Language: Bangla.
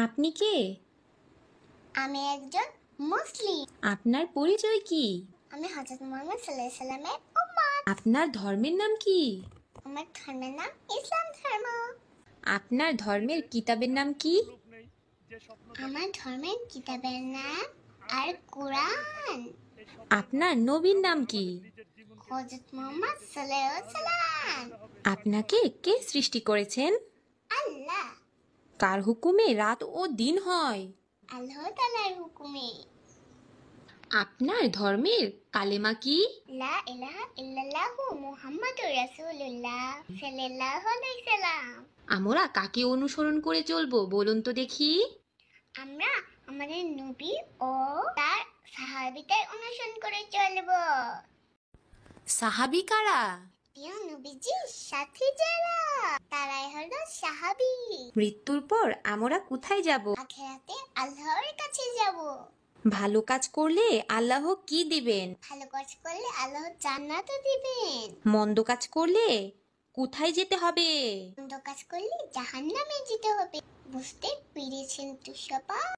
আপনি কে? আমি একজন মুসলিম। আপনার পরিচয় কি? আমি হযরত মুহাম্মদ সাল্লাল্লাহু আলাইহি সাল্লামের উম্মত। আপনার ধর্মের নাম কি? আমার ধর্মের নাম ইসলাম ধর্ম। আপনার ধর্মের কিতাবের নাম কি? আমার ধর্মের কিতাবের নাম আর কোরআন। আপনার নবীর নাম কি? হযরত মুহাম্মদ সাল্লাল্লাহু আলাইহি সাল্লাম। আপনাকে কে সৃষ্টি করেছেন? আল্লাহ। কার হুকুমে রাত ও দিন হয়? আল্লাহ তাআলার হুকুমে। আপনার ধর্মের কালেমা কি? লা ইলাহা ইল্লাল্লাহু মুহাম্মাদুর রাসূলুল্লাহ সাল্লাল্লাহু আলাইহি সাল্লাম। আমরা কাকে অনুসরণ করে চলবো বলুন তো দেখি। আমরা আমাদের নবী ও তার সাহাবীদের অনুসরণ করে চলব। সাহাবী কারা? প্রিয় নবীজির সাথী যারা, তারাই হলো সাহাবী। মৃত্যুর পর আমরা কোথায় যাব? আখিরাতে আল্লাহর কাছে যাব। ভালো কাজ করলে আল্লাহ কি দিবেন? ভালো কাজ করলে আল্লাহ জান্নাত দিবেন। মন্দ কাজ করলে কোথায় যেতে হবে? মন্দ কাজ করলে জাহান্নামে যেতে হবে। বুঝতে পেরেছেন তো সবাই?